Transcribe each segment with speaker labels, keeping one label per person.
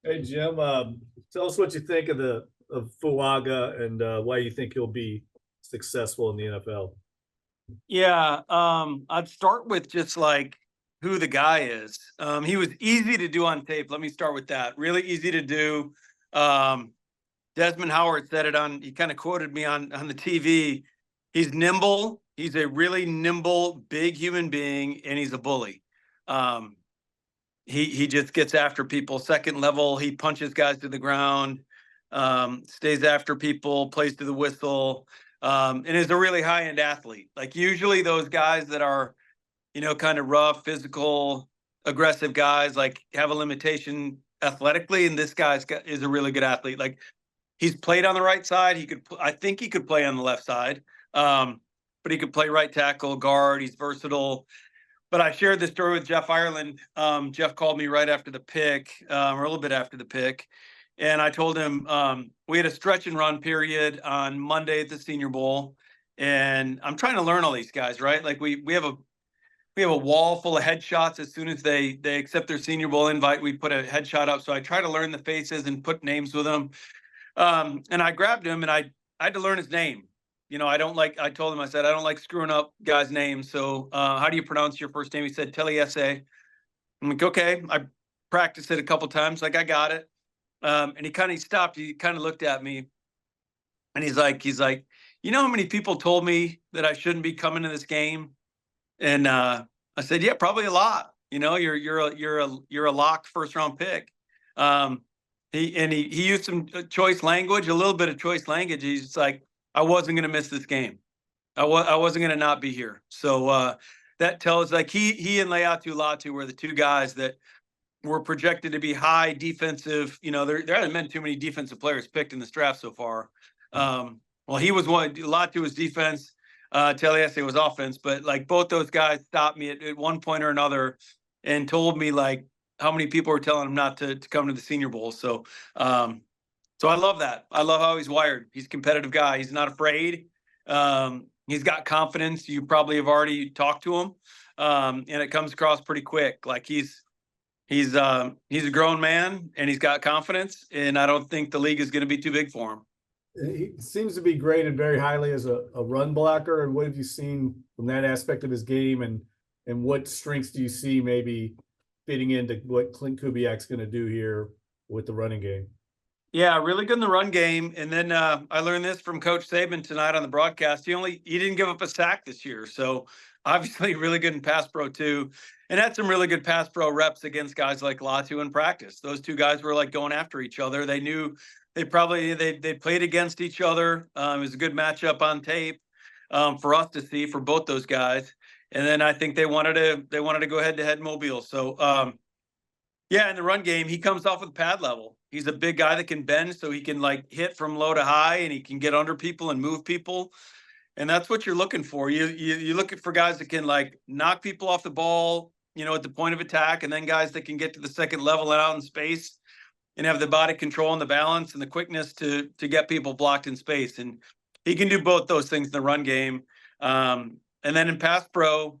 Speaker 1: Hey Jim, tell us what you think of Fuaga and why you think he'll be successful in the NFL.
Speaker 2: Yeah, I'd start with just like who the guy is. He was easy to do on tape. Let me start with that. Really easy to do. Um, Desmond Howard said it on. He kind of quoted me on the TV. He's nimble. He's a really nimble, big human being, and he's a bully. Um, he just gets after people. Second level, he punches guys to the ground. Stays after people, plays to the whistle, and is a really high end athlete. Like usually those guys that are, kind of rough, physical, aggressive guys, like have a limitation athletically, and this is a really good athlete. Like he's played on the right side. I think he could play on the left side, but he could play right tackle, guard. He's versatile. But I shared this story with Jeff Ireland. Jeff called me right after the pick, or a little bit after the pick, and I told him we had a stretch and run period on Monday at the Senior Bowl, and I'm trying to learn all these guys, right? Like we have a wall full of headshots. As soon as they accept their Senior Bowl invite, we put a headshot up. So I try to learn the faces and put names with them. And I grabbed him and I had to learn his name. I told him, I said, I don't like screwing up guys' names. So how do you pronounce your first name? He said, Taliese. I'm like, okay. I practiced it a couple times. Like I got it. And he kind of stopped. He kind of looked at me and he's like, you know how many people told me that I shouldn't be coming to this game? And I said, yeah, probably a lot. You're a locked first round pick. Um, he used some choice language, a little bit of choice language. He's just like, I wasn't going to miss this game. I wasn't going to not be here. So that tells like he and Leatu Latu were the two guys that were projected to be high defensive. There hasn't been too many defensive players picked in this draft so far. Well, he was one. Latu was defense. Taliese was offense, but like both those guys stopped me at one point or another and told me like how many people were telling him not to come to the Senior Bowl. So I love that. I love how he's wired. He's a competitive guy. He's not afraid. He's got confidence. You probably have already talked to him, and it comes across pretty quick. Like he's a grown man and he's got confidence, and I don't think the league is going to be too big for him.
Speaker 1: He seems to be graded very highly as a run blocker. And what have you seen from that aspect of his game, and what strengths do you see maybe fitting into what Clint Kubiak's going to do here with the running game?
Speaker 2: Yeah, really good in the run game. And then I learned this from Coach Saban tonight on the broadcast. He didn't give up a sack this year, so obviously really good in pass pro too, and had some really good pass pro reps against guys like Latu in practice. Those two guys were like going after each other. They knew they played against each other. It was a good matchup on tape for us to see for both those guys. And then I think they wanted to go head to head Mobile. So yeah, in the run game, he comes off with pad level. He's a big guy that can bend, so he can like hit from low to high, and he can get under people and move people. And that's what you're looking for. You looking for guys that can like knock people off the ball, at the point of attack, and then guys that can get to the second level and out in space and have the body control and the balance and the quickness to get people blocked in space. And he can do both those things in the run game. And then in pass pro,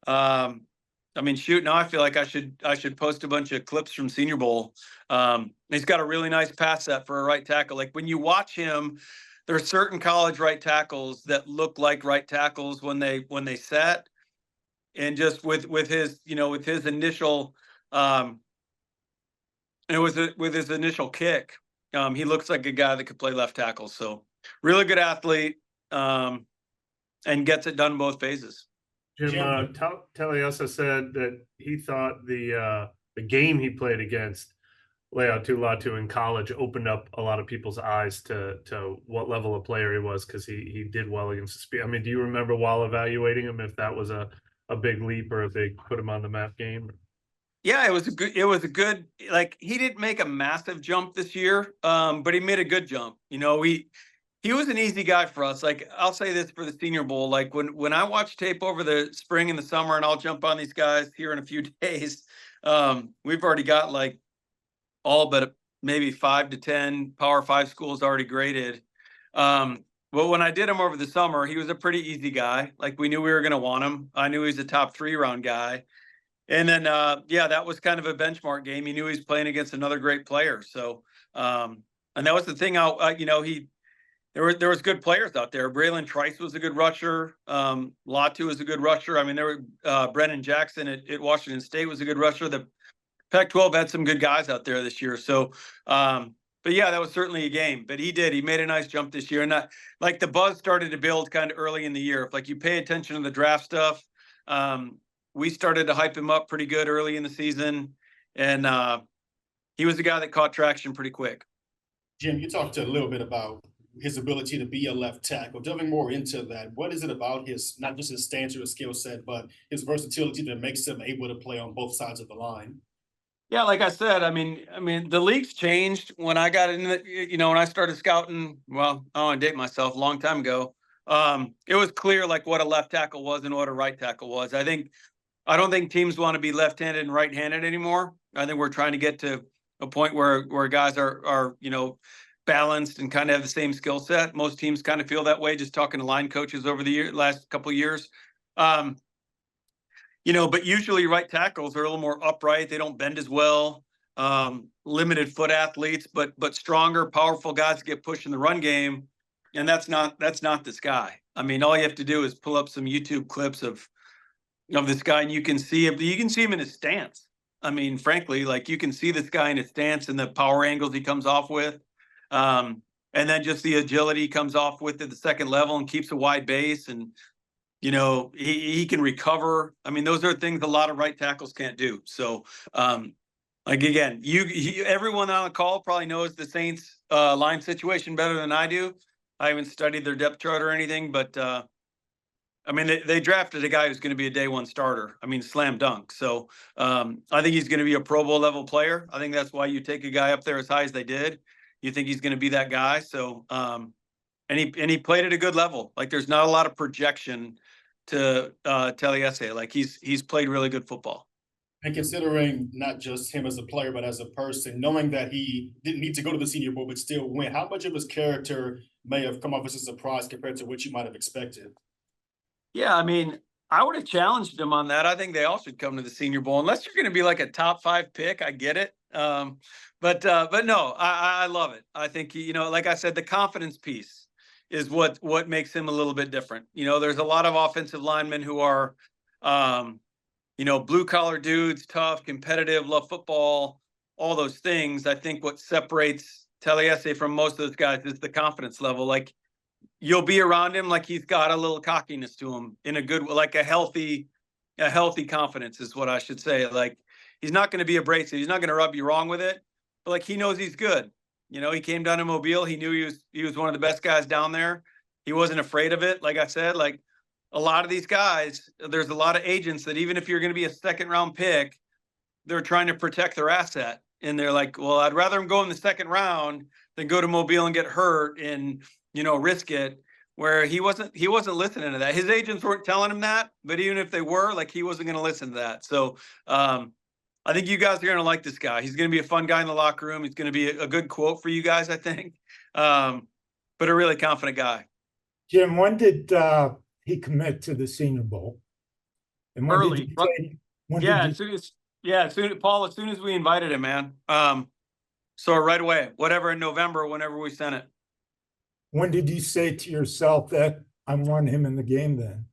Speaker 2: um, I mean, shoot, now I feel like I should post a bunch of clips from Senior Bowl. He's got a really nice pass set for a right tackle. Like when you watch him, there are certain college right tackles that look like right tackles when they set, and just with his initial with his initial kick, he looks like a guy that could play left tackle. So really good athlete, and gets it done both phases.
Speaker 3: Jim, Taliosa said that he thought the game he played against Leatu Latu in college opened up a lot of people's eyes to what level of player he was, because he did well against the speed. I mean, do you remember while evaluating him if that was a big leap or a big put him on the map game?
Speaker 2: Yeah, it was a good like he didn't make a massive jump this year, but he made a good jump. He was an easy guy for us. Like I'll say this for the Senior Bowl, like when I watch tape over the spring and the summer, and I'll jump on these guys here in a few days. We've already got like all but maybe 5 to 10 Power 5 schools already graded. But when I did him over the summer, he was a pretty easy guy. Like we knew we were going to want him. I knew he was a top 3 round guy. And then, yeah, that was kind of a benchmark game. He knew he was playing against another great player. So, and that was the thing out, you know, there was good players out there. Braylon Trice was a good rusher. Latu was a good rusher. I mean, there were Brennan Jackson at Washington State was a good rusher. The Pac-12 had some good guys out there this year. So, but yeah, that was certainly a game. But he made a nice jump this year. And that, like, the buzz started to build kind of early in the year. If like you pay attention to the draft stuff, we started to hype him up pretty good early in the season. And he was the guy that caught traction pretty quick.
Speaker 4: Jim, you talked a little bit about his ability to be a left tackle. Delving more into that, what is it about his, not just his stance or his skill set, but his versatility that makes him able to play on both sides of the line?
Speaker 2: Yeah, like I said, I mean, the league's changed when I got in the, you know, when I started scouting, well, I don't want to date myself, a long time ago. It was clear like what a left tackle was and what a right tackle was. I don't think teams want to be left-handed and right-handed anymore. I think we're trying to get to a point where guys are, you know, balanced and kind of have the same skill set. Most teams kind of feel that way, just talking to line coaches over the last couple of years. You know, but usually right tackles are a little more upright. They don't bend as well. Limited foot athletes, but stronger, powerful guys get pushed in the run game. And that's not this guy. I mean, all you have to do is pull up some YouTube clips of this guy, and you can see him. You can see him in his stance. I mean, frankly, like you can see this guy in his stance and the power angles he comes off with, and then just the agility he comes off with at the second level and keeps a wide base. And you know, he can recover. I mean, those are things a lot of right tackles can't do. So, like again, everyone on the call probably knows the Saints line situation better than I do. I haven't studied their depth chart or anything, but I mean, they drafted a guy who's going to be a day one starter. I mean, slam dunk. So I think he's going to be a Pro Bowl level player. I think that's why you take a guy up there as high as they did. You think he's going to be that guy. So, and he played at a good level. Like there's not a lot of projection to Taliese. Like he's played really good football.
Speaker 4: And considering not just him as a player, but as a person, knowing that he didn't need to go to the Senior Bowl but still win, how much of his character may have come off as a surprise compared to what you might have expected?
Speaker 2: Yeah, I mean, I would have challenged him on that. I think they all should come to the Senior Bowl, unless you're going to be like a top 5 pick. I get it, but no, I love it. I think you know, like I said, the confidence piece is what makes him a little bit different. You know, there's a lot of offensive linemen who are, you know, blue collar dudes, tough, competitive, love football, all those things. I think what separates Taliese from most of those guys is the confidence level. Like you'll be around him, like he's got a little cockiness to him in a good, like a healthy confidence is what I should say. Like he's not going to be abrasive. He's not going to rub you wrong with it, but like he knows he's good. You know, he came down to Mobile. He knew he was one of the best guys down there. He wasn't afraid of it. Like I said, like a lot of these guys, there's a lot of agents that even if you're going to be a second round pick, they're trying to protect their asset. And they're like, well, I'd rather him go in the second round than go to Mobile and get hurt and, you know, risk it. Where he wasn't listening to that. His agents weren't telling him that, but even if they were, like he wasn't going to listen to that. So, I think you guys are going to like this guy. He's going to be a fun guy in the locker room. He's going to be a good quote for you guys, I think. But a really confident guy.
Speaker 5: Jim, when did he commit to the Senior Bowl? And when
Speaker 2: Early. As soon as we invited him, man. So right away, whatever in November, whenever we sent it.
Speaker 5: When did you say to yourself that I want him in the game then?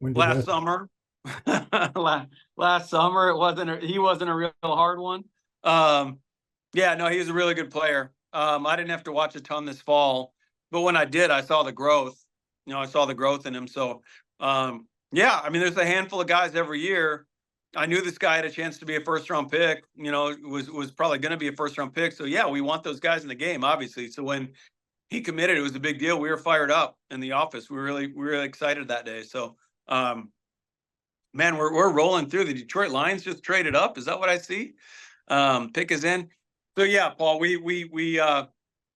Speaker 2: Last summer. Last summer, he wasn't a real hard one. Yeah, no, he was a really good player. I didn't have to watch a ton this fall, but when I did, I saw the growth. You know, I saw the growth in him. So, yeah, I mean, there's a handful of guys every year. I knew this guy had a chance to be a first-round pick. You know, was probably going to be a first-round pick. So, yeah, we want those guys in the game, obviously. So when he committed, it was a big deal. We were fired up in the office. We were really excited that day. So, man, we're rolling through. The Detroit Lions just traded up. Is that what I see? Pick is in. So yeah, Paul, we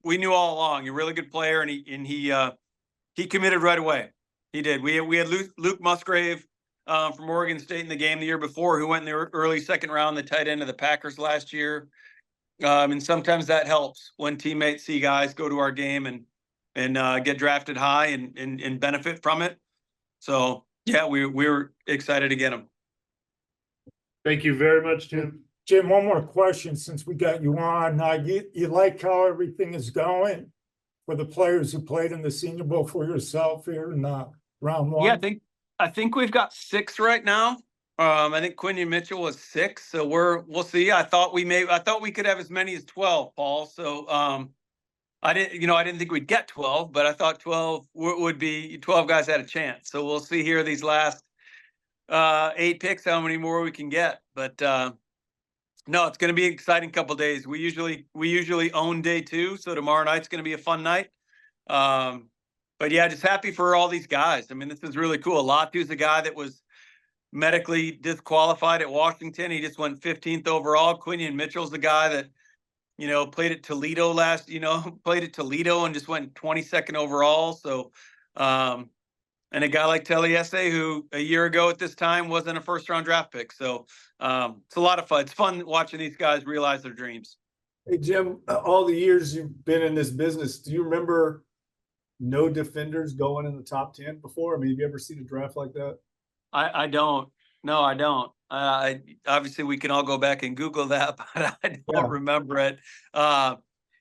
Speaker 2: knew all along. You're a really good player, and he committed right away. He did. We had Luke Musgrave from Oregon State in the game the year before, who went in the early second round, the tight end of the Packers last year. And sometimes that helps when teammates see guys go to our game and get drafted high and benefit from it. So yeah, we were excited to get him.
Speaker 3: Thank you very much, Jim.
Speaker 5: Jim, one more question since we got you on. You like how everything is going for the players who played in the Senior Bowl for yourself here in round one?
Speaker 2: Yeah, I think we've got 6 right now. I think Quinion Mitchell was 6, so we'll see. I thought we could have as many as 12, Paul. So I didn't think we'd get 12, but I thought 12 would be 12 guys had a chance. So we'll see here these last 8 picks how many more we can get. But no, it's going to be an exciting couple days. We usually own day 2, so tomorrow night's going to be a fun night. But yeah, just happy for all these guys. I mean, this is really cool. Latu's a guy that was medically disqualified at Washington. He just went 15th overall. Quinion Mitchell's the guy that, played at Toledo and just went 22nd overall. So, and a guy like Taliese, who a year ago at this time wasn't a first-round draft pick. So it's a lot of fun. It's fun watching these guys realize their dreams.
Speaker 1: Hey, Jim, all the years you've been in this business, do you remember no defenders going in the top 10 before? I mean, have you ever seen a draft like that?
Speaker 2: I don't. No, I don't. Obviously we can all go back and Google that, but I don't remember it.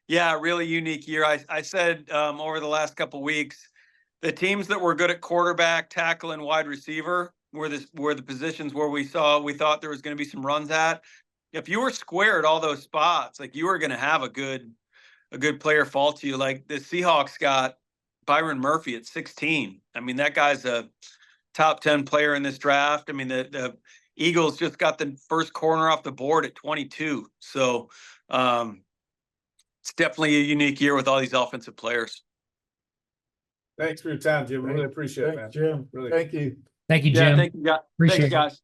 Speaker 2: Yeah, really unique year. I said over the last couple of weeks, the teams that were good at quarterback, tackle, and wide receiver were the positions where we thought there was going to be some runs at. If you were square at all those spots, like you were going to have a good player fall to you. Like the Seahawks got Byron Murphy at 16. I mean, that guy's a top 10 player in this draft. I mean, the Eagles just got the first corner off the board at 22. So it's definitely a unique year with all these offensive players.
Speaker 1: Thanks for your time, Jim. Really appreciate it, man.
Speaker 5: Jim.
Speaker 1: Really.
Speaker 5: Thank you.
Speaker 6: Thank you,
Speaker 2: Yeah,
Speaker 6: Jim.
Speaker 2: thank you, guys.
Speaker 6: Appreciate
Speaker 2: Thanks,
Speaker 6: it.
Speaker 2: guys.